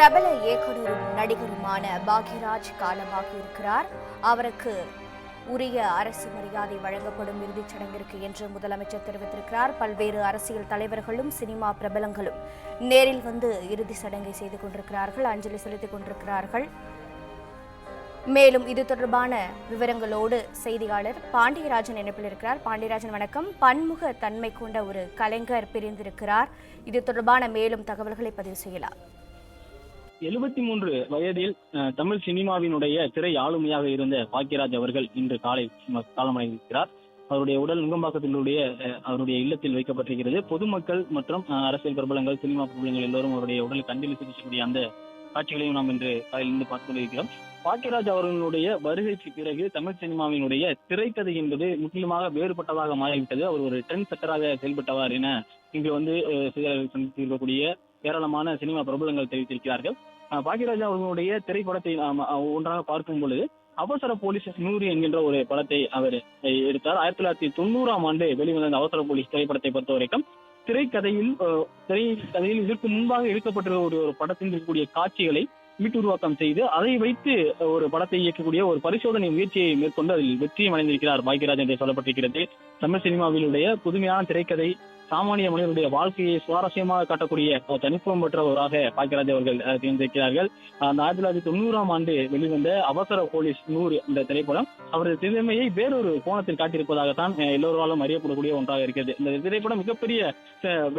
பிரபல இயக்குனரும் நடிகருமான பாக்யராஜ் காலமாகியிருக்கிறார். அவருக்கு உரிய அரசு மரியாதை வழங்கப்படும் இறுதிச் சடங்கிற்கு என்று முதலமைச்சர் தெரிவித்திருக்கிறார். பல்வேறு அரசியல் தலைவர்களும் சினிமா பிரபலங்களும் நேரில் வந்து இறுதி சடங்கை செய்து கொண்டிருக்கிறார்கள், அஞ்சலி செலுத்திக் கொண்டிருக்கிறார்கள். மேலும் இது தொடர்பான விவரங்களோடு செய்தியாளர் பாண்டியராஜன் இணைப்பில் இருக்கிறார். பாண்டியராஜன் வணக்கம். பன்முக தன்மை கொண்ட ஒரு கலைஞர் பிரிந்திருக்கிறார். இது தொடர்பான மேலும் தகவல்களை பதிவு செய்யலாம். 73 வயதில் தமிழ் சினிமாவினுடைய திரை ஆளுமையாக இருந்த பாக்யராஜ் அவர்கள் இன்று காலை காலமடைந்திருக்கிறார். அவருடைய உடல் நுங்கம்பாக்கத்தினுடைய அவருடைய இல்லத்தில் வைக்கப்பட்டிருக்கிறது. பொதுமக்கள் மற்றும் அரசியல் பிரபலங்கள், சினிமா பிரபலங்கள் எல்லோரும் அவருடைய உடலுக்கு அஞ்சலி செலுத்தக்கூடிய அந்த காட்சிகளையும் நாம் இன்று காலையிலிருந்து பார்த்துக் கொண்டிருக்கிறோம். பாக்யராஜ் அவர்களுடைய வருகைக்கு பிறகு தமிழ் சினிமாவினுடைய திரைக்கதை என்பது முற்றிலுமாக வேறுபட்டதாக மாறிவிட்டது. அவர் ஒரு ட்ரெண்ட் செட்டராக செயல்பட்டவர் என இங்கு சந்தித்திருக்கக்கூடிய ஏராளமான சினிமா பிரபலங்கள் தெரிவித்திருக்கிறார்கள். பாக்யராஜ் அவர்களுடைய திரைப்படத்தை ஒன்றாக பார்க்கும் பொழுது அவசர போலீஸ் 100 என்கின்ற ஒரு படத்தை அவர் எடுத்தார். 1990ஆம் ஆண்டு வெளிவந்த அவசர போலீஸ் திரைப்படத்தை பொறுத்த வரைக்கும் திரைக்கதையில் இதற்கு முன்பாக எடுக்கப்பட்டிருக்க ஒரு படத்தில் இருக்கக்கூடிய காட்சிகளை மீட்டுருவாக்கம் செய்து அதை வைத்து ஒரு படத்தை இயக்கக்கூடிய ஒரு பரிசோதனை முயற்சியை மேற்கொண்டு அதில் வெற்றியும் அடைந்திருக்கிறார் பாக்யராஜ் என்று சொல்லப்பட்டிருக்கிறது. தமிழ் சினிமாவினுடைய புதுமையான திரைக்கதை, சாமானிய மனிதனுடைய வாழ்க்கையை சுவாரஸ்யமாக காட்டக்கூடிய தனித்துவம் பெற்றவராக பாக்யராஜ் அவர்கள் தேர்ந்தெடுக்கிறார்கள். அந்த 1990ஆம் ஆண்டு வெளிவந்த அவசர போலீஸ் 100 இந்த திரைப்படம் அவரது திறமையை வேறொரு கோணத்தில் காட்டியிருப்பதாகத்தான் எல்லோராலும் அறியப்படக்கூடிய ஒன்றாக இருக்கிறது. இந்த திரைப்படம் மிகப்பெரிய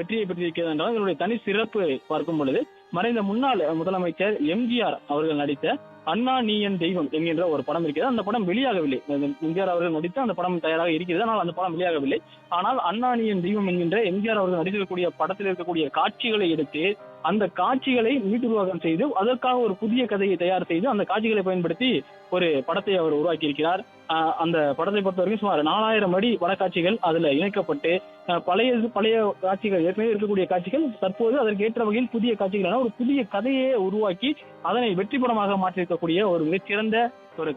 வெற்றியை பெற்றிருக்கிறது என்றால் இதனுடைய தனி சிறப்பு பார்க்கும் பொழுது மறைந்த முன்னாள் முதலமைச்சர் எம்ஜிஆர் அவர்கள் நடித்த அண்ணா நீ என் தெய்வம் என்கின்ற ஒரு படம் இருக்கிறது. அந்த படம் வெளியாகவில்லை. எம்ஜிஆர் அவர்கள் நடித்து அந்த படம் தயாராக இருக்கிறது, ஆனால் அந்த படம் வெளியாகவில்லை. ஆனால் அண்ணா நீ என் தெய்வம் என்கின்ற எம்ஜிஆர் அவர்கள் நடித்திருக்கக்கூடிய படத்தில் இருக்கக்கூடிய காட்சிகளை எடுத்து அந்த காட்சிகளை மீட்டுருவாக்கம் செய்து அதற்காக ஒரு புதிய கதையை தயார் செய்து அந்த காட்சிகளை பயன்படுத்தி ஒரு படத்தை அவர் உருவாக்கி இருக்கிறார். அந்த படத்தை பொறுத்த வரைக்கும் சுமார் 4000 அடி படக்காட்சிகள் அதுல இணைக்கப்பட்டு பழைய காட்சிகள், ஏற்கனவே இருக்கக்கூடிய காட்சிகள் தற்போது அதற்கு ஏற்ற வகையில் புதிய காட்சிகள் ஒரு புதிய கதையை உருவாக்கி அதனை வெற்றி படமாக மாற்றிருக்கக்கூடிய ஒரு மிகச்சிறந்த ஒரு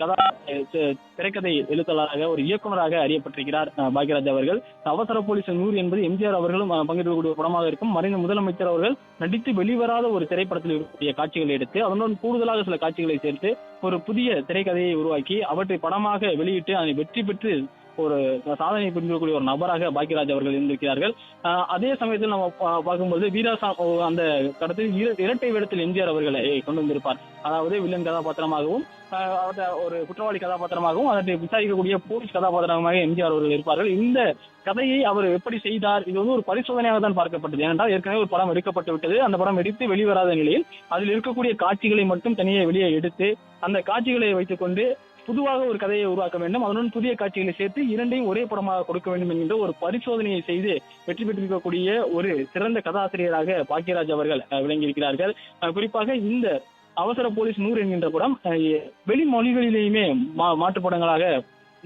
திரைக்கதை எழுத்தாளராக, ஒரு இயக்குநராக அறியப்பட்டிருக்கிறார் பாக்யராஜ் அவர்கள். அவசர போலீஸ் 100 என்பது எம்ஜிஆர் அவர்களும் பங்கேற்கக்கூடிய படமாக இருக்கும். மறைந்த முதலமைச்சர் அவர்கள் நடித்து வெளிவராத ஒரு திரைப்படத்தில் இருக்கக்கூடிய காட்சிகளை எடுத்து அதனுடன் கூடுதலாக சில காட்சிகளை சேர்த்து ஒரு புதிய திரைக்கதையை உருவாக்கி அவற்றை படமாக வெளியிட்டு அதை வெற்றி பெற்று ஒரு சாதனை புரிந்திருக்கக்கூடிய ஒரு நபராக பாக்யராஜ் அவர்கள் இருந்திருக்கிறார்கள். அதே சமயத்தில் நம்ம பார்க்கும்போது வீராசா அந்த கடத்தில் இரட்டை வேடத்தில் எம்ஜிஆர் அவர்களை கொண்டு வந்திருப்பார். அதாவது வில்லன் கதாபாத்திரமாகவும் ஒரு குற்றவாளி கதாபாத்திரமாகவும் அதை விசாரிக்கக்கூடிய போலீஸ் கதாபாத்திரமாக எம்ஜிஆர் அவர்கள் இருப்பார்கள். இந்த கதையை அவர் எப்படி செய்தார், இது ஒரு பரிசோதனையாக தான் பார்க்கப்பட்டது. ஏனென்றால் ஏற்கனவே ஒரு படம் எடுக்கப்பட்டு விட்டது. அந்த படம் எடுத்து வெளிவராத நிலையில் அதில் இருக்கக்கூடிய காட்சிகளை மட்டும் தனியே வெளியே எடுத்து அந்த காட்சிகளை வைத்துக் கொண்டு புதுவாக ஒரு கதையை உருவாக்க வேண்டும், அதனுடன் புதிய காட்சிகளை சேர்த்து இரண்டையும் ஒரே படமாக கொடுக்க வேண்டும் என்கின்ற ஒரு பரிசோதனையை செய்து வெற்றி பெற்றிருக்கக்கூடிய ஒரு சிறந்த கதாசிரியராக பாக்யராஜ் அவர்கள் விளங்கியிருக்கிறார்கள். குறிப்பாக இந்த அவசர போலீஸ் 100 என்கின்ற படம் வெளி மொழிகளிலேயுமே மாற்றுப்படங்களாக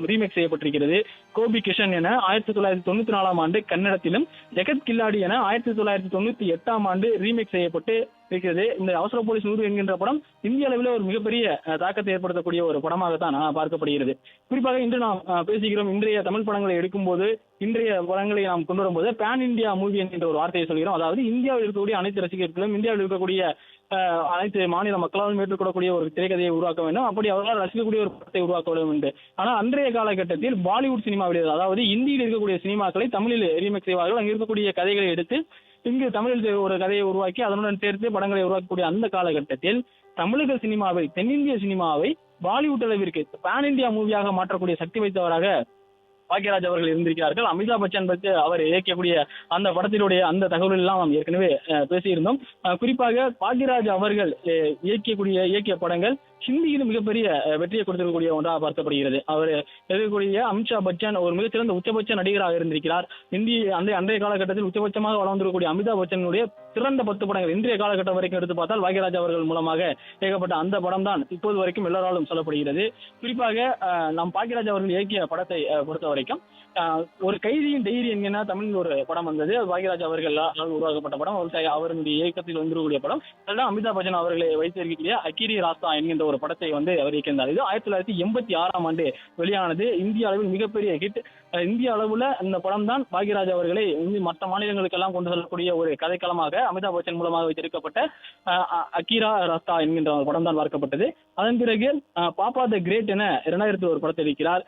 ரீமேக் செய்யப்பட்டிருக்கிறது. கோபி கிஷன் என 1994ஆம் ஆண்டு கன்னடத்திலும், ஜெகத் கில்லாடி என 1998ஆம் ஆண்டு ரீமேக் செய்யப்பட்டு இருக்கிறது. இந்த அவசர போலீஸ் 100 என்கின்ற படம் இந்திய அளவில் ஒரு மிகப்பெரிய தாக்கத்தை ஏற்படுத்தக்கூடிய ஒரு படமாகத்தான் பார்க்கப்படுகிறது. குறிப்பாக இன்று நாம் பேசுகிறோம். இன்றைய தமிழ் படங்களை எடுக்கும்போது, இன்றைய படங்களை நாம் கொண்டு வரும்போது பேன் இந்தியா மூவி என்கின்ற ஒரு வார்த்தையை சொல்கிறோம். அதாவது இந்தியாவில் இருக்கக்கூடிய அனைத்து ரசிகர்களும், இந்தியாவில் இருக்கக்கூடிய அனைத்து மாநில மக்களாலும் ஏற்றுக்கொள்ளக்கூடிய ஒரு திரைக்கதையை உருவாக்க வேண்டும், அப்படி அவர்களால் ரசிக்கக்கூடிய ஒரு படத்தை உருவாக்க வேண்டும் என்று. ஆனால் அன்றைய காலகட்டத்தில் பாலிவுட் சினிமாவில், அதாவது இந்தியில் இருக்கக்கூடிய சினிமாக்களை தமிழில் ரீமேக் செய்வார்கள். அங்கே இருக்கக்கூடிய கதைகளை எடுத்து இங்கு தமிழில் ஒரு கதையை உருவாக்கி அதனுடன் சேர்த்து படங்களை உருவாக்கக்கூடிய அந்த காலகட்டத்தில் தமிழக சினிமாவை, தென்னிந்திய சினிமாவை பாலிவுட் அளவிற்கு பேன் இந்தியா மூவியாக மாற்றக்கூடிய சக்தி வைத்தவராக பாக்யராஜ் அவர்கள் இருந்திருக்கிறார்கள். அமிதாப் பச்சன் பற்றி அவர் இயக்கக்கூடிய அந்த படத்தினுடைய அந்த தகவல்கள் எல்லாம் நாம் ஏற்கனவே பேசியிருந்தோம். குறிப்பாக பாக்யராஜ் அவர்கள் இயக்கிய படங்கள் ஹிந்தியிலும் மிகப்பெரிய வெற்றியை கொடுத்திருக்கக்கூடிய ஒன்றாக பார்க்கப்படுகிறது. அவர் இருக்கக்கூடிய அமிதாப் பச்சன் ஒரு மிகச்சிறந்த உச்சபட்ச நடிகராக இருந்திருக்கிறார். அன்றைய காலகட்டத்தில் உச்சபட்சமாக வளர்ந்திருக்கக்கூடிய அமிதாப் பச்சனுடைய சிறந்த 10 படங்கள் இன்றைய காலகட்டம் வரைக்கும் எடுத்து பார்த்தால் பாக்யராஜ் அவர்கள் மூலமாக இயக்கப்பட்ட அந்த படம் தான் இப்போது வரைக்கும் எல்லோராலும் சொல்லப்படுகிறது. குறிப்பாக நாம் பாக்யராஜ் அவர்கள் இயக்கிய படத்தை பொறுத்த வரைக்கும் ஒரு கைதியின் டைரி என்கிற தமிழில் ஒரு படம் வந்தது. பாக்யராஜ் அவர்களால் உருவாக்கப்பட்ட படம், அவருடைய இயக்கத்தில் வந்திருக்கக்கூடிய படம். அதுதான் அமிதாப் பச்சன் அவர்களை வைத்திருக்கக்கூடிய அக்கிரி ராஸ்தா என்கின்ற ஒரு படத்தை வந்து அவர் இயக்கியிருந்தார். இது 1986ஆம் ஆண்டு வெளியானது. இந்திய அளவில் மிகப்பெரிய ஹிட். இந்திய அளவுல இந்த படம் தான் பாக்யராஜ் அவர்களை மற்ற மாநிலங்களுக்கெல்லாம் கொண்டு செல்லக்கூடிய ஒரு கதைக்களமாக அமிதாப் பச்சன் மூலமாக வைத்திருக்கப்பட்ட அகிரா ரஸ்தா என்கின்ற ஒரு படம் தான் பார்க்கப்பட்டது. அதன் பிறகு பாப்பா த கிரேட் என 2000 ஒரு படத்தை இருக்கிறார்.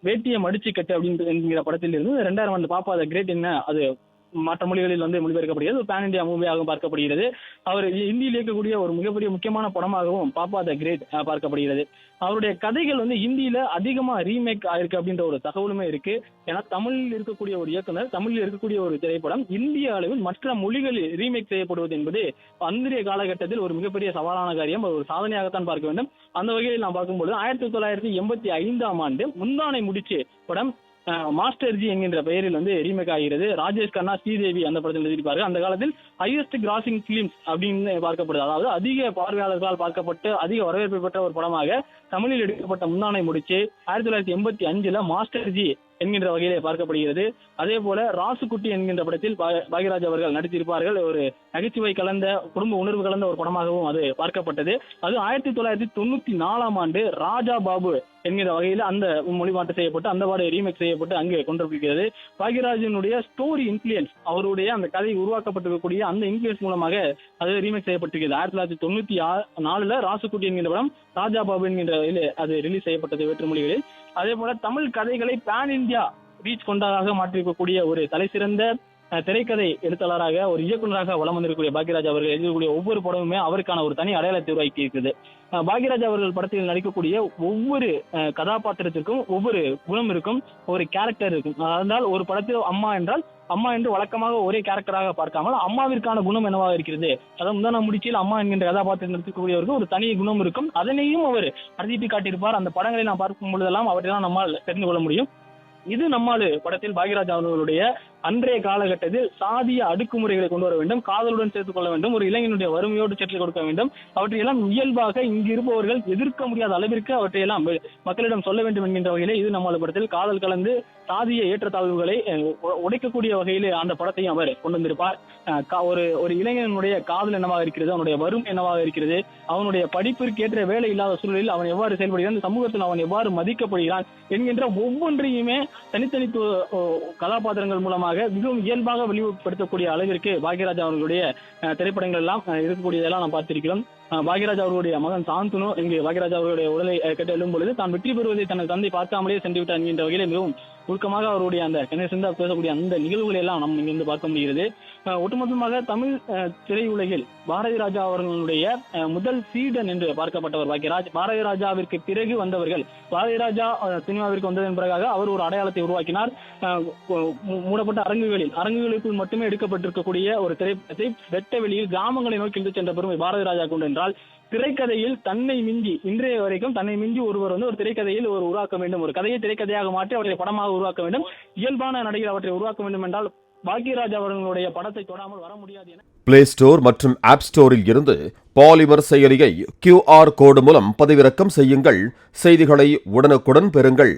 வேட்டியை மடிச்சு கட்டு அப்படின்னு என்கிற படத்தில் இருந்து 2000 ஆண்டு பாப்பா த கிரேட் என்ன அது மற்ற மொழிகளில் வந்து மொழிபெயர்க்கப்படுகிறது. பேன் இந்தியா மூவியாகவும் பார்க்கப்படுகிறது. அவர் இந்தியில் இயக்கக்கூடிய ஒரு மிகப்பெரிய முக்கியமான படமாகவும் பாப்பா த கிரேட் பார்க்கப்படுகிறது. அவருடைய கதைகள் வந்து ஹிந்தியில அதிகமா ரீமேக் ஆயிருக்கு அப்படின்ற ஒரு தகவலுமே இருக்கு. ஏன்னா தமிழில் இருக்கக்கூடிய ஒரு இயக்குனர், தமிழில் இருக்கக்கூடிய ஒரு திரைப்படம் இந்திய அளவில் மற்ற மொழிகளில் ரீமேக் செய்யப்படுவது என்பது அன்றைய காலகட்டத்தில் ஒரு மிகப்பெரிய சவாலான காரியம், ஒரு சாதனையாகத்தான் பார்க்க வேண்டும். அந்த வகையில் நாம் பார்க்கும்போது 1985ஆம் ஆண்டு முந்தானை முடிச்சு படம் மாஸ்டர் ஜி என்கின்ற பெயரில் வந்து ரீமேக் ஆகிறது. ராஜேஷ் கண்ணா, ஸ்ரீதேவி அந்த படத்தில் எழுதியிருப்பார்கள். அந்த காலத்தில் ஹையஸ்ட் கிராசிங் பிலிம்ஸ் அப்படின்னு பார்க்கப்படுது. அதாவது அதிக பார்வையாளர்களால் பார்க்கப்பட்டு அதிக வரவேற்பு பெற்ற ஒரு படமாக தமிழில் எடுக்கப்பட்ட முந்தானை முடிச்சு 1985 மாஸ்டர் ஜி என்கின்ற வகையிலே பார்க்கப்படுகிறது. அதே போல ராசுகுட்டி என்கின்ற படத்தில் பாக்யராஜ் அவர்கள் நடித்திருப்பார்கள். ஒரு நகைச்சுவை கலந்த குடும்ப உணர்வு கலந்த ஒரு படமாகவும் அது பார்க்கப்பட்டது. அது 1994ஆம் ஆண்டு ராஜா பாபு என்கிற வகையில் அந்த மொழிமாற்றம் செய்யப்பட்டு அந்த பாடை ரீமேக் செய்யப்பட்டு அங்கே கொண்டிருக்கிறது. பாக்யராஜனுடைய ஸ்டோரி இன்ஃபுளுயன்ஸ், அவருடைய அந்த கதை உருவாக்கப்பட்டிருக்கக்கூடிய அந்த இன்ஃபுளுயன்ஸ் மூலமாக அது ரீமேக் செய்யப்பட்டிருக்கிறது. 1994 ராசுகுட்டி என்கின்ற படம் ராஜா பாபு என்கின்ற அது ரிலீஸ் செய்யப்பட்டது வேற்று மொழிகளில். அதே போல தமிழ் கதைகளை பேன் இந்தியா ரீச் கொண்டதாக மாற்றிருக்கக்கூடிய ஒரு தலைசிறந்த திரைக்கதை எழுத்தாளராக ஒரு இயக்குநராக வலம் வந்திருக்கக்கூடிய பாக்யராஜ் அவர்கள் எழுதக்கூடிய ஒவ்வொரு படமுமே அவருக்கான ஒரு தனி அடையாளத்தை உருவாக்கி இருக்குது. பாக்யராஜ் அவர்கள் படத்தில் நடிக்கக்கூடிய ஒவ்வொரு கதாபாத்திரத்திற்கும் ஒவ்வொரு குணம் இருக்கும், ஒரு கேரக்டர் இருக்கும். அதனால் ஒரு படத்தில் அம்மா என்றால் அம்மா என்று வழக்கமாக ஒரே கேரக்டராக பார்க்காமல் அம்மாவிற்கான குணம் என்னவாக இருக்கிறது, அதாவது முந்தான முடிச்சில் அம்மா என்கின்ற கதாபாத்திரம் நடிக்கக்கூடியவருக்கு ஒரு தனி குணம் இருக்கும். அதனையும் அவர் அறுதிட்டு காட்டியிருப்பார். அந்த படங்களை நாம் பார்க்கும் பொழுதெல்லாம் அவற்றையெல்லாம் நம்மால் தெரிந்து கொள்ள முடியும். இது நம்மால் படத்தில் பாக்யராஜ் அவர்களுடைய அன்றைய காலகட்டத்தில் சாதிய அடக்குமுறைகளை கொண்டு வர வேண்டும், காதலுடன் சேர்த்துக் கொள்ள வேண்டும், ஒரு இளைஞனுடைய வறுமையோடு சேர்த்து கொடுக்க வேண்டும். அவற்றையெல்லாம் இயல்பாக இங்கு இருப்பவர்கள் எதிர்க்க முடியாத அளவிற்கு அவற்றையெல்லாம் மக்களிடம் சொல்ல வேண்டும் என்கின்ற வகையிலே இது நம்மால் படத்தில் காதல் கலந்து சாதிய ஏற்றத்தாழ்வுகளை உடைக்கக்கூடிய வகையிலே அந்த படத்தையும் அவர் கொண்டு வந்திருப்பார். ஒரு இளைஞனுடைய காதல் என்னவாக இருக்கிறது, அவனுடைய வறுமை என்னவாக இருக்கிறது, அவனுடைய படிப்பிற்கு ஏற்ற வேலை இல்லாத சூழலில் அவன் எவ்வாறு செயல்படுகிறான், சமூகத்தில் அவன் எவ்வாறு மதிக்கப்படுகிறான் என்கின்ற ஒவ்வொன்றையுமே தனித்தனி கதாபாத்திரங்கள் மூலமாக மிகவும் இயல்பாக வெளிப்படுத்தக்கூடிய அளவிற்கு பாக்யராஜ் அவர்களுடைய திரைப்படங்கள் எல்லாம் இருக்கக்கூடியதெல்லாம் நாம் பார்த்திருக்கிறோம். பாக்யராஜ் அவர்களுடைய மகன் சாந்தனு இங்கு பாக்யராஜ் அவர்களுடைய உடலை கட்ட எழும் பொழுது தான் வெற்றி பெறுவதை தனது தந்தை பார்க்காமலேயே சென்று விட்டார் என்கின்ற வகையில மிகவும் உருக்கமாக அவருடைய அந்த கணேசந்தா பேசக்கூடிய அந்த நிகழ்வுகளை எல்லாம் நம்ம இங்கிருந்து பார்க்க முடிகிறது. ஒட்டுமொத்தமாக தமிழ் திரையுலகில் பாரதி ராஜா அவர்களுடைய முதல் சீடன் என்று பார்க்கப்பட்டவர் பாக்யராஜ். பாரதி ராஜாவிற்கு பிறகு வந்தவர்கள், பாரதி ராஜா சினிமாவிற்கு வந்ததன் பிறகாக அவர் ஒரு அடையாளத்தை உருவாக்கினார். மூடப்பட்ட அரங்குகளுக்குள் மட்டுமே எடுக்கப்பட்டிருக்கக்கூடிய ஒரு திரைப்படத்தை வெட்ட வெளியில் கிராமங்களை நோக்கி இழுத்து சென்ற பெருமை பாரதி ராஜா கொண்டு என்றால், திரைக்கதையில் தன்னை மிஞ்சி இன்றைய வரைக்கும் தன்னை மிஞ்சி ஒருவர் வந்து ஒரு திரைக்கதையில் ஒரு உருவாக்க வேண்டும், ஒரு கதையை திரைக்கதையாக மாற்றி அவற்றை படமாக உருவாக்க வேண்டும், இயல்பான நடிகர் அவற்றை உருவாக்க வேண்டும் என்றால் பாக்யராஜ் அவர்களுடைய படத்தை தொடாமல் வர முடியாது என பிளே ஸ்டோர் மற்றும் ஆப் ஸ்டோரில் இருந்து பாலிமர் செயலியை QR கோடு மூலம் பதிவிறக்கம் செய்யுங்கள். செய்திகளை உடனுக்குடன் பெறுங்கள்.